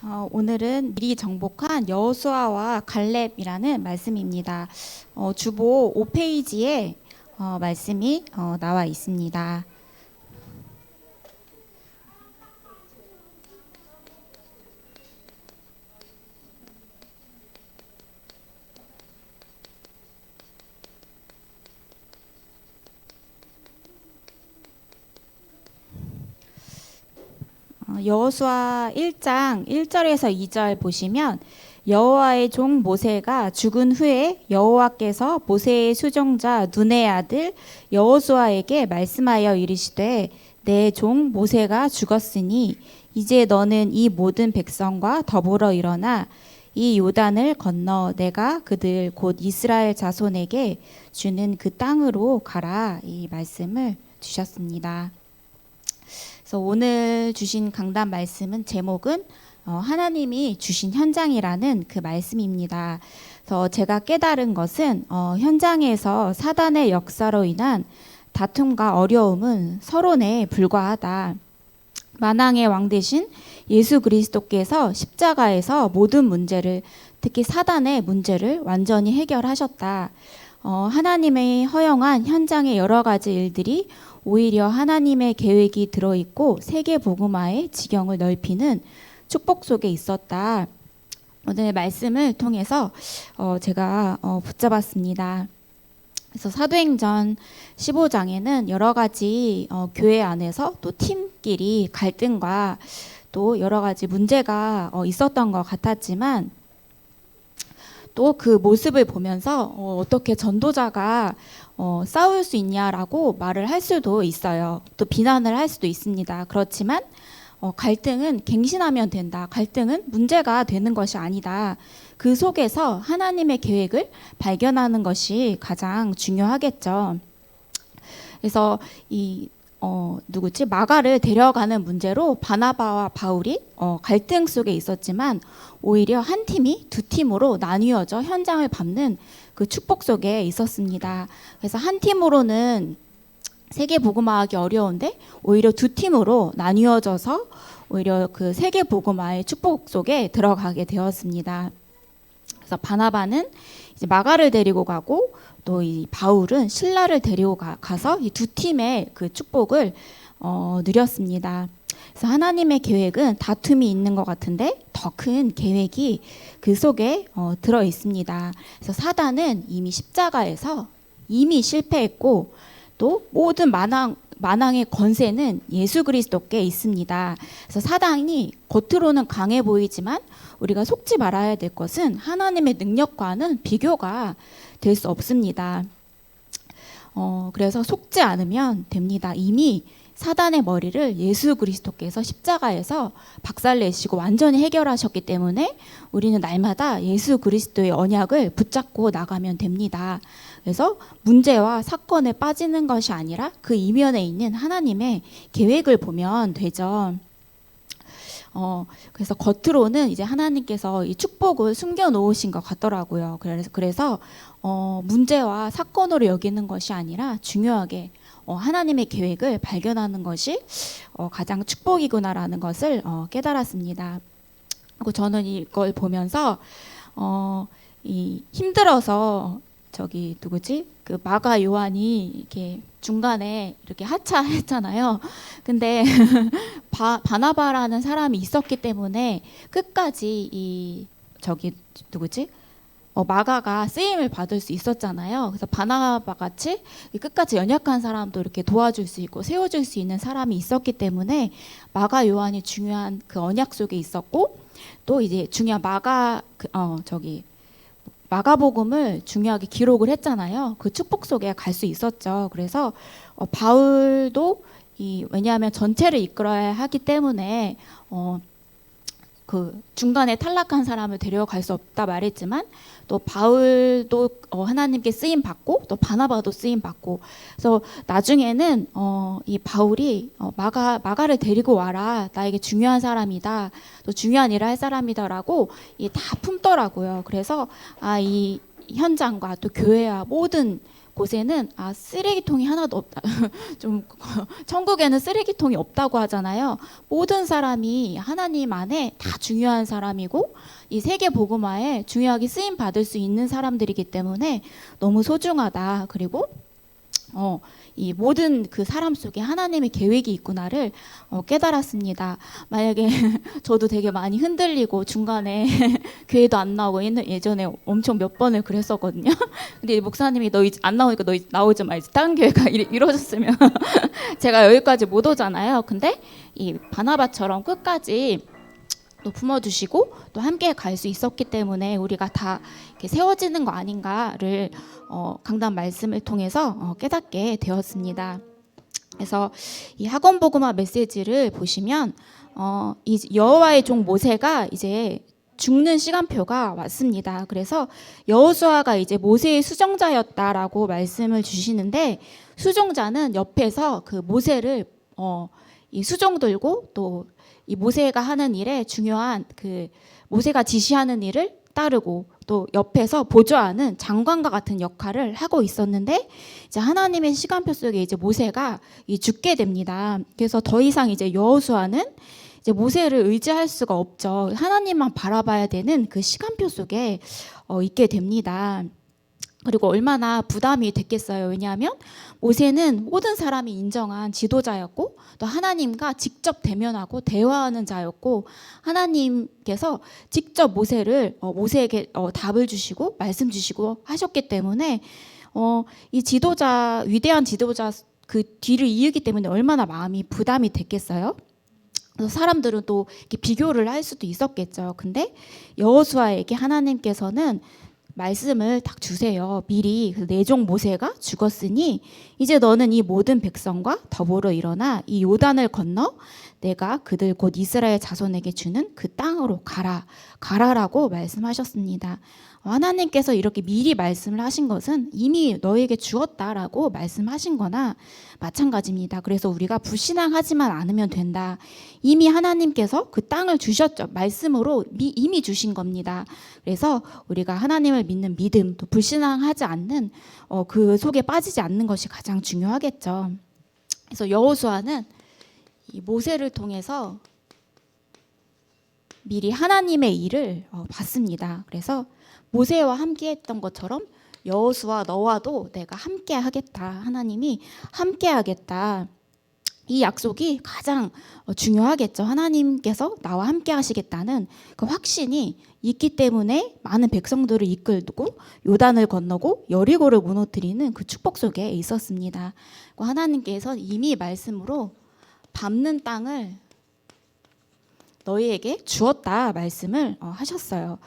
오늘은 미리 정복한 여호수아와 갈렙이라는 말씀입니다. 주보 5페이지에 말씀이 나와 있습니다. 여호수아 1장 1절에서 2절 보시면 여호와의 종 모세가 죽은 후에 여호와께서 모세의 수종자 눈의 아들 여호수아에게 말씀하여 이르시되 내 종 모세가 죽었으니 이제 너는 이 모든 백성과 더불어 일어나 이 요단을 건너 내가 그들 곧 이스라엘 자손에게 주는 그 땅으로 가라, 이 말씀을 주셨습니다. 그래서 오늘 주신 강단 말씀은 제목은 하나님이 주신 현장이라는 그 말씀입니다. 그래서 제가 깨달은 것은 현장에서 사단의 역사로 인한 다툼과 어려움은 서론에 불과하다. 만왕의 왕 대신 예수 그리스도께서 십자가에서 모든 문제를, 특히 사단의 문제를 완전히 해결하셨다. 하나님의 허용한 현장의 여러 가지 일들이 오히려 하나님의 계획이 들어있고 세계 복음화의 지경을 넓히는 축복 속에 있었다. 오늘 말씀을 통해서 제가 붙잡았습니다. 그래서 사도행전 15장에는 여러 가지 교회 안에서 또 팀끼리 갈등과 또 여러 가지 문제가 있었던 것 같았지만 또 그 모습을 보면서 어떻게 전도자가 싸울 수 있냐라고 말을 할 수도 있어요. 또 비난을 할 수도 있습니다. 그렇지만 갈등은 갱신하면 된다. 갈등은 문제가 되는 것이 아니다. 그 속에서 하나님의 계획을 발견하는 것이 가장 중요하겠죠. 그래서 마가를 데려가는 문제로 바나바와 바울이 갈등 속에 있었지만 오히려 한 팀이 두 팀으로 나뉘어져 현장을 밟는 그 축복 속에 있었습니다. 그래서 한 팀으로는 세계 복음화하기 어려운데 오히려 두 팀으로 나뉘어져서 오히려 그 세계 복음화의 축복 속에 들어가게 되었습니다. 그래서 바나바는 이제 마가를 데리고 가고 또 이 바울은 실라를 데리고 가서 이 두 팀의 그 축복을 누렸습니다. 그래서 하나님의 계획은 다툼이 있는 것 같은데 더 큰 계획이 그 속에 들어 있습니다. 그래서 사단은 이미 십자가에서 이미 실패했고 또 모든 만왕의 권세는 예수 그리스도께 있습니다. 그래서 사단이 겉으로는 강해 보이지만 우리가 속지 말아야 될 것은 하나님의 능력과는 비교가 될 수 없습니다. 그래서 속지 않으면 됩니다. 이미 사단의 머리를 예수 그리스도께서 십자가에서 박살내시고 완전히 해결하셨기 때문에 우리는 날마다 예수 그리스도의 언약을 붙잡고 나가면 됩니다. 그래서 문제와 사건에 빠지는 것이 아니라 그 이면에 있는 하나님의 계획을 보면 되죠. 그래서 겉으로는 이제 하나님께서 이 축복을 숨겨놓으신 것 같더라고요. 그래서 문제와 사건으로 여기는 것이 아니라 중요하게 하나님의 계획을 발견하는 것이 가장 축복이구나라는 것을 깨달았습니다. 그리고 저는 이걸 보면서 힘들어서 그 마가 요한이 이렇게 중간에 이렇게 하차했잖아요. 근데 바나바라는 사람이 있었기 때문에 끝까지 마가가 쓰임을 받을 수 있었잖아요. 그래서 바나바 같이 끝까지 연약한 사람도 이렇게 도와줄 수 있고 세워줄 수 있는 사람이 있었기 때문에 마가 요한이 중요한 그 언약 속에 있었고 또 이제 중요한 마가복음을 중요하게 기록을 했잖아요. 그 축복 속에 갈 수 있었죠. 그래서 바울도 왜냐하면 전체를 이끌어야 하기 때문에 그 중간에 탈락한 사람을 데려갈 수 없다 말했지만 또 바울도 하나님께 쓰임 받고 또 바나바도 쓰임 받고 그래서 나중에는 이 바울이 마가를 데리고 와라, 나에게 중요한 사람이다, 또 중요한 일을 할 사람이다라고 다 품더라고요. 그래서 이 현장과 또 교회와 모든 곳에는 쓰레기통이 하나도 없다. 좀 천국에는 쓰레기통이 없다고 하잖아요. 모든 사람이 하나님 안에 다 중요한 사람이고 이 세계 복음화에 중요하게 쓰임 받을 수 있는 사람들이기 때문에 너무 소중하다. 그리고 이 모든 그 사람 속에 하나님의 계획이 있구나를 깨달았습니다. 만약에 저도 되게 많이 흔들리고 중간에 교회도 안 나오고 예전에 엄청 몇 번을 그랬었거든요. 근데 목사님이 너 이제 안 나오니까 너 이제 나오지 마. 이제 다른 교회가 이루어졌으면 제가 여기까지 못 오잖아요. 근데 이 바나바처럼 끝까지 또 품어주시고 또 함께 갈 수 있었기 때문에 우리가 다 이렇게 세워지는 거 아닌가를 강단 말씀을 통해서 깨닫게 되었습니다. 그래서 이 학원 복음화 메시지를 보시면 이 여호와의 종 모세가 이제 죽는 시간표가 왔습니다. 그래서 여호수아가 이제 모세의 수종자였다라고 말씀을 주시는데 수종자는 옆에서 그 모세를 이 수종 들고 또 이 모세가 하는 일에 중요한 그 모세가 지시하는 일을 따르고 또 옆에서 보조하는 장관과 같은 역할을 하고 있었는데 이제 하나님의 시간표 속에 이제 모세가 죽게 됩니다. 그래서 더 이상 이제 여호수아는 이제 모세를 의지할 수가 없죠. 하나님만 바라봐야 되는 그 시간표 속에 있게 됩니다. 그리고 얼마나 부담이 됐겠어요. 왜냐하면 모세는 모든 사람이 인정한 지도자였고 또 하나님과 직접 대면하고 대화하는 자였고 하나님께서 직접 모세에게 답을 주시고 말씀 주시고 하셨기 때문에 이 지도자 위대한 지도자 그 뒤를 이으기 때문에 얼마나 마음이 부담이 됐겠어요. 그래서 사람들은 또 이렇게 비교를 할 수도 있었겠죠. 근데 여호수아에게 하나님께서는 말씀을 딱 주세요. 미리 내 종 모세가 죽었으니 이제 너는 이 모든 백성과 더불어 일어나 이 요단을 건너 내가 그들 곧 이스라엘 자손에게 주는 그 땅으로 가라라고 말씀하셨습니다. 하나님께서 이렇게 미리 말씀을 하신 것은 이미 너에게 주었다라고 말씀하신 거나 마찬가지입니다. 그래서 우리가 불신앙하지만 않으면 된다. 이미 하나님께서 그 땅을 주셨죠. 말씀으로 이미 주신 겁니다. 그래서 우리가 하나님을 믿는 믿음, 또 불신앙하지 않는 그 속에 빠지지 않는 것이 가장 중요하겠죠. 그래서 여호수아는 이 모세를 통해서 미리 하나님의 일을 봤습니다. 그래서 모세와 함께했던 것처럼 여호수아 너와도 내가 함께하겠다. 하나님이 함께하겠다. 이 약속이 가장 중요하겠죠. 하나님께서 나와 함께하시겠다는 그 확신이 있기 때문에 많은 백성들을 이끌고 요단을 건너고 여리고를 무너뜨리는 그 축복 속에 있었습니다. 하나님께서 이미 말씀으로 밟는 땅을 너희에게 주었다 말씀을 하셨어요.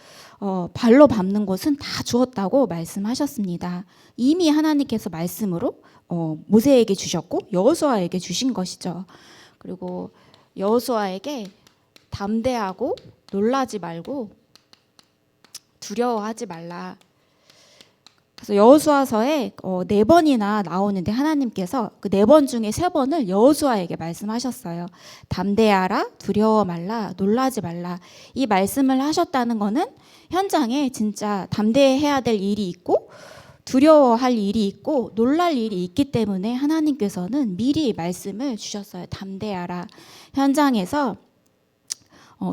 발로 밟는 것은 다 주었다고 말씀하셨습니다. 이미 하나님께서 말씀으로 모세에게 주셨고 여호수아에게 주신 것이죠. 그리고 여호수아에게 담대하고 놀라지 말고 두려워하지 말라. 그래서 여호수아서에 4번이나 나오는데 하나님께서 그 4번 중에 3번을 여호수아에게 말씀하셨어요. 담대하라, 두려워 말라, 놀라지 말라. 이 말씀을 하셨다는 거는 현장에 진짜 담대해야 될 일이 있고 두려워할 일이 있고 놀랄 일이 있기 때문에 하나님께서는 미리 말씀을 주셨어요. 담대하라. 현장에서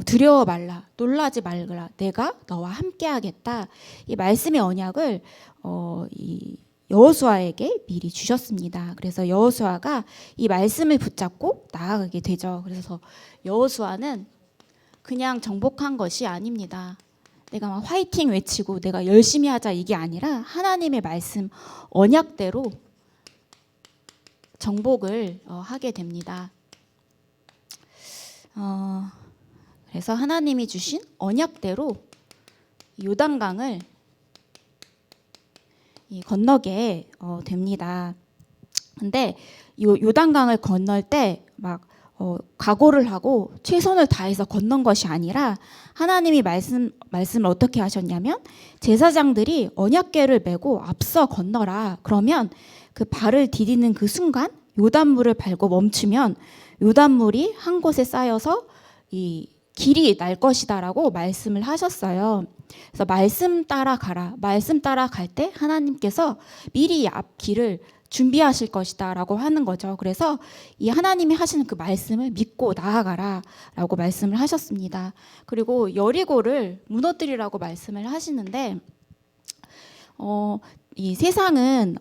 두려워 말라, 놀라지 말라. 내가 너와 함께하겠다. 이 말씀의 언약을 이 여호수아에게 미리 주셨습니다. 그래서 여호수아가 이 말씀을 붙잡고 나아가게 되죠. 그래서 여호수아는 그냥 정복한 것이 아닙니다. 내가 막 화이팅 외치고 내가 열심히 하자 이게 아니라 하나님의 말씀 언약대로 정복을 하게 됩니다. 그래서 하나님이 주신 언약대로 요단강을 건너게 됩니다. 근데 요단강을 건널 때 막 각오를 하고 최선을 다해서 건넌 것이 아니라 하나님이 말씀을 어떻게 하셨냐면 제사장들이 언약궤를 메고 앞서 건너라. 그러면 그 발을 디디는 그 순간 요단물을 밟고 멈추면 요단물이 한 곳에 쌓여서 이 길이 날 것이다라고 말씀을 하셨어요. 그래서 말씀 따라가라. 말씀 따라갈 때 하나님께서 미리 앞 길을 준비하실 것이다라고 하는 거죠. 그래서 이 하나님이 하시는 그 말씀을 믿고 나아가라라고 말씀을 하셨습니다. 그리고 여리고를 무너뜨리라고 말씀을 하시는데 이 세상은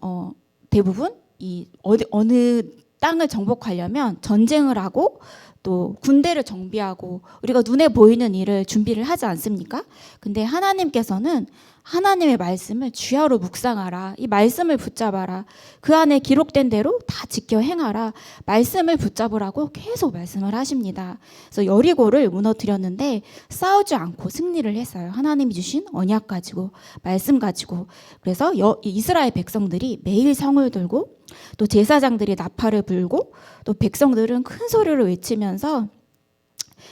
대부분 이 어느 땅을 정복하려면 전쟁을 하고 또 군대를 정비하고 우리가 눈에 보이는 일을 준비를 하지 않습니까? 근데 하나님께서는 하나님의 말씀을 주야로 묵상하라. 이 말씀을 붙잡아라. 그 안에 기록된 대로 다 지켜 행하라. 말씀을 붙잡으라고 계속 말씀을 하십니다. 그래서 여리고를 무너뜨렸는데 싸우지 않고 승리를 했어요. 하나님이 주신 언약 가지고 말씀 가지고. 그래서 이스라엘 백성들이 매일 성을 들고 또 제사장들이 나팔을 불고 또 백성들은 큰 소리로 외치면서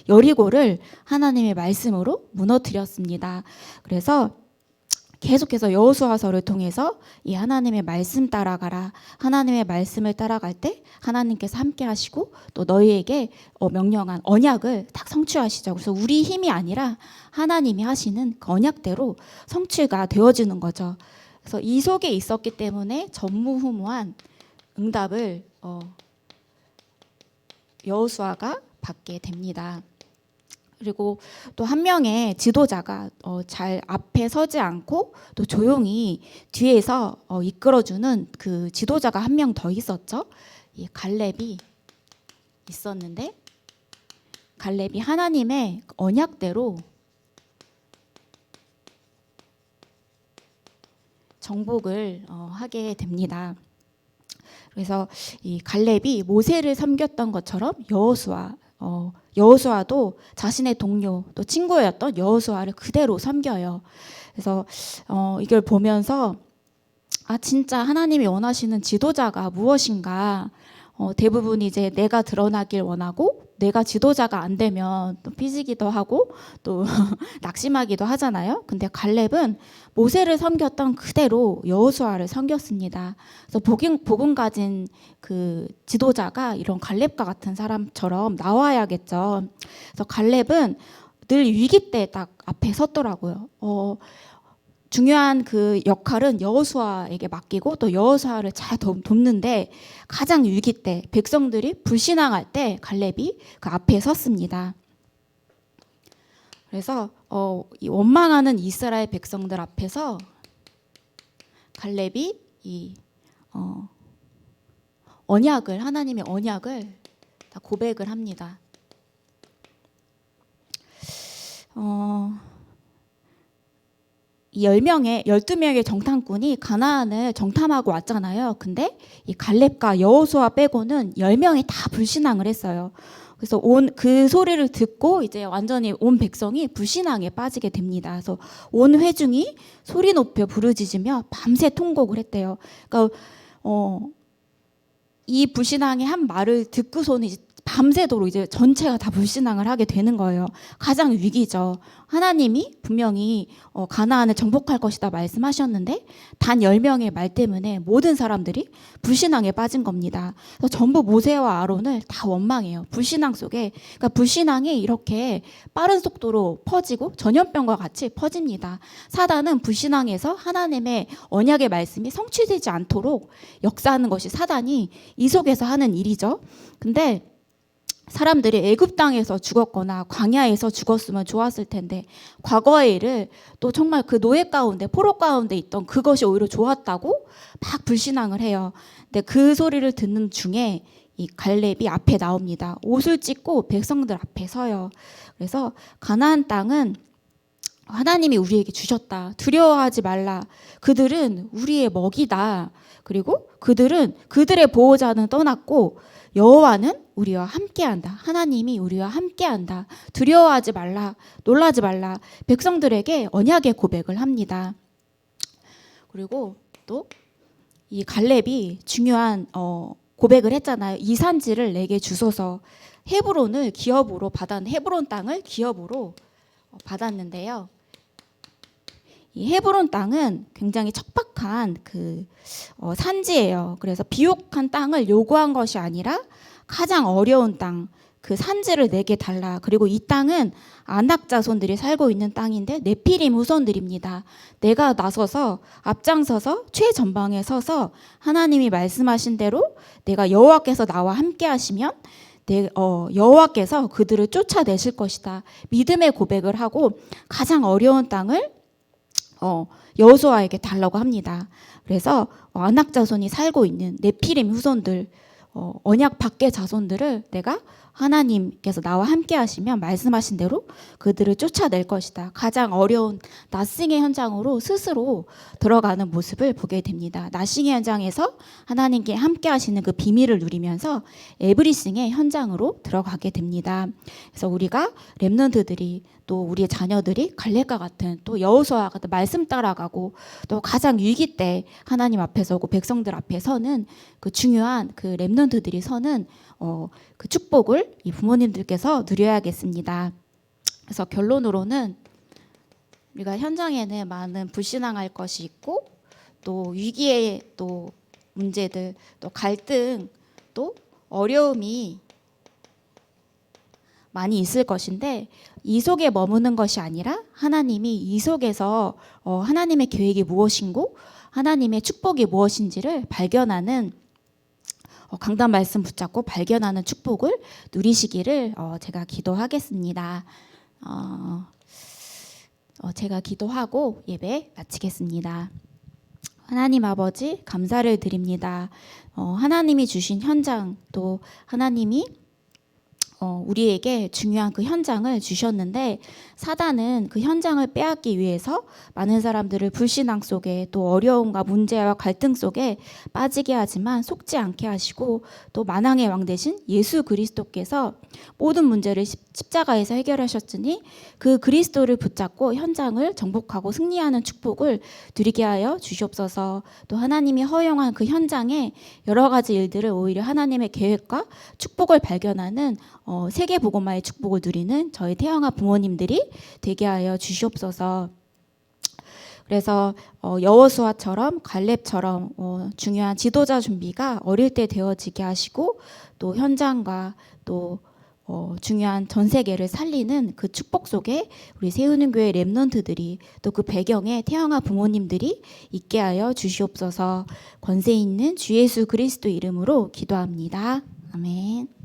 여리고를 하나님의 말씀으로 무너뜨렸습니다. 그래서 계속해서 여호수아서를 통해서 이 하나님의 말씀 따라가라. 하나님의 말씀을 따라갈 때 하나님께서 함께 하시고 또 너희에게 명령한 언약을 딱 성취하시죠. 그래서 우리 힘이 아니라 하나님이 하시는 그 언약대로 성취가 되어지는 거죠. 그래서 이 속에 있었기 때문에 전무후무한 응답을 여호수아가 받게 됩니다. 그리고 또 한 명의 지도자가 잘 앞에 서지 않고 또 조용히 뒤에서 이끌어주는 그 지도자가 한 명 더 있었죠. 이 갈렙이 있었는데 갈렙이 하나님의 언약대로 정복을 하게 됩니다. 그래서 이 갈렙이 모세를 섬겼던 것처럼 여호수아도 자신의 동료 또 친구였던 여호수아를 그대로 섬겨요. 그래서 이걸 보면서 진짜 하나님이 원하시는 지도자가 무엇인가. 대부분 이제 내가 드러나길 원하고 내가 지도자가 안 되면 또 삐지기도 하고 또 낙심하기도 하잖아요. 근데 갈렙은 모세를 섬겼던 그대로 여호수아를 섬겼습니다. 그래서 복음 가진 그 지도자가 이런 갈렙과 같은 사람처럼 나와야겠죠. 그래서 갈렙은 늘 위기 때 딱 앞에 섰더라고요. 중요한 그 역할은 여호수아에게 맡기고 또 여호수아를 잘 돕는데 가장 위기 때 백성들이 불신앙할 때 갈렙이 그 앞에 섰습니다. 그래서 이 원망하는 이스라엘 백성들 앞에서 갈렙이 이 하나님의 언약을 다 고백을 합니다. 이 12명의 정탐꾼이 가나안을 정탐하고 왔잖아요. 근데 이 갈렙과 여호수아 빼고는 10명이 다 불신앙을 했어요. 그래서 그 소리를 듣고 이제 완전히 온 백성이 불신앙에 빠지게 됩니다. 그래서 온 회중이 소리 높여 부르짖으며 밤새 통곡을 했대요. 그러니까 이 불신앙의 한 말을 듣고서는 이제 밤새도록 이제 전체가 다 불신앙을 하게 되는 거예요. 가장 위기죠. 하나님이 분명히 가나안을 정복할 것이다 말씀하셨는데 단 10명의 말 때문에 모든 사람들이 불신앙에 빠진 겁니다. 그래서 전부 모세와 아론을 다 원망해요. 불신앙 속에. 그러니까 불신앙이 이렇게 빠른 속도로 퍼지고 전염병과 같이 퍼집니다. 사단은 불신앙에서 하나님의 언약의 말씀이 성취되지 않도록 역사하는 것이 사단이 이 속에서 하는 일이죠. 근데 사람들이 애굽 땅에서 죽었거나 광야에서 죽었으면 좋았을 텐데 과거의 일을 또 정말 그 노예 가운데 포로 가운데 있던 그것이 오히려 좋았다고 막 불신앙을 해요. 근데 그 소리를 듣는 중에 이 갈렙이 앞에 나옵니다. 옷을 찢고 백성들 앞에 서요. 그래서 가나안 땅은 하나님이 우리에게 주셨다. 두려워하지 말라. 그들은 우리의 먹이다. 그리고 그들은 그들의 보호자는 떠났고 여호와는 우리와 함께한다. 하나님이 우리와 함께한다. 두려워하지 말라. 놀라지 말라. 백성들에게 언약의 고백을 합니다. 그리고 또 이 갈렙이 중요한 고백을 했잖아요. 이 산지를 내게 주소서. 헤브론을 기업으로 헤브론 땅을 기업으로 받았는데요. 이 헤브론 땅은 굉장히 척박한 그 산지예요. 그래서 비옥한 땅을 요구한 것이 아니라 가장 어려운 땅, 그 산지를 내게 달라. 그리고 이 땅은 아낙 자손들이 살고 있는 땅인데 네피림 후손들입니다. 내가 나서서 앞장서서 최전방에 서서 하나님이 말씀하신 대로 내가 여호와께서 나와 함께 하시면 여호와께서 그들을 쫓아내실 것이다. 믿음의 고백을 하고 가장 어려운 땅을 여호수아에게 달라고 합니다. 그래서 아낙 자손이 살고 있는 네피림 후손들, 언약 밖의 자손들을 내가 하나님께서 나와 함께 하시면 말씀하신 대로 그들을 쫓아낼 것이다. 가장 어려운 낫싱의 현장으로 스스로 들어가는 모습을 보게 됩니다. 낫싱의 현장에서 하나님께 함께 하시는 그 비밀을 누리면서 에브리싱의 현장으로 들어가게 됩니다. 그래서 우리가 렘넌트들이 또 우리의 자녀들이 갈렙과 같은 또 여호수아와 같은 말씀 따라가고 또 가장 위기 때 하나님 앞에 서고 백성들 앞에 서는 그 중요한 그 렘넌트들이 서는 그 축복을 이 부모님들께서 누려야겠습니다. 그래서 결론으로는 우리가 현장에는 많은 불신앙할 것이 있고 또 위기의 또 문제들 또 갈등 또 어려움이 많이 있을 것인데 이 속에 머무는 것이 아니라 하나님이 이 속에서 하나님의 계획이 무엇인고 하나님의 축복이 무엇인지를 발견하는 강단 말씀 붙잡고 발견하는 축복을 누리시기를 제가 기도하겠습니다. 제가 기도하고 예배 마치겠습니다. 하나님 아버지 감사를 드립니다. 하나님이 주신 현장 또 하나님이 우리에게 중요한 그 현장을 주셨는데 사단은 그 현장을 빼앗기 위해서 많은 사람들을 불신앙 속에 또 어려움과 문제와 갈등 속에 빠지게 하지만 속지 않게 하시고 또 만왕의 왕 되신 예수 그리스도께서 모든 문제를 십자가에서 해결하셨으니 그 그리스도를 붙잡고 현장을 정복하고 승리하는 축복을 누리게 하여 주시옵소서. 또 하나님이 허용한 그 현장에 여러 가지 일들을 오히려 하나님의 계획과 축복을 발견하는 세계 복음화의 축복을 누리는 저희 태영아 부모님들이 되게 하여 주시옵소서. 그래서 여호수아처럼 갈렙처럼 중요한 지도자 준비가 어릴 때 되어지게 하시고 또 현장과 또 중요한 전 세계를 살리는 그 축복 속에 우리 세우는 교회 렘넌트들이 또 그 배경에 태영아 부모님들이 있게 하여 주시옵소서. 권세 있는 주 예수 그리스도 이름으로 기도합니다. 아멘.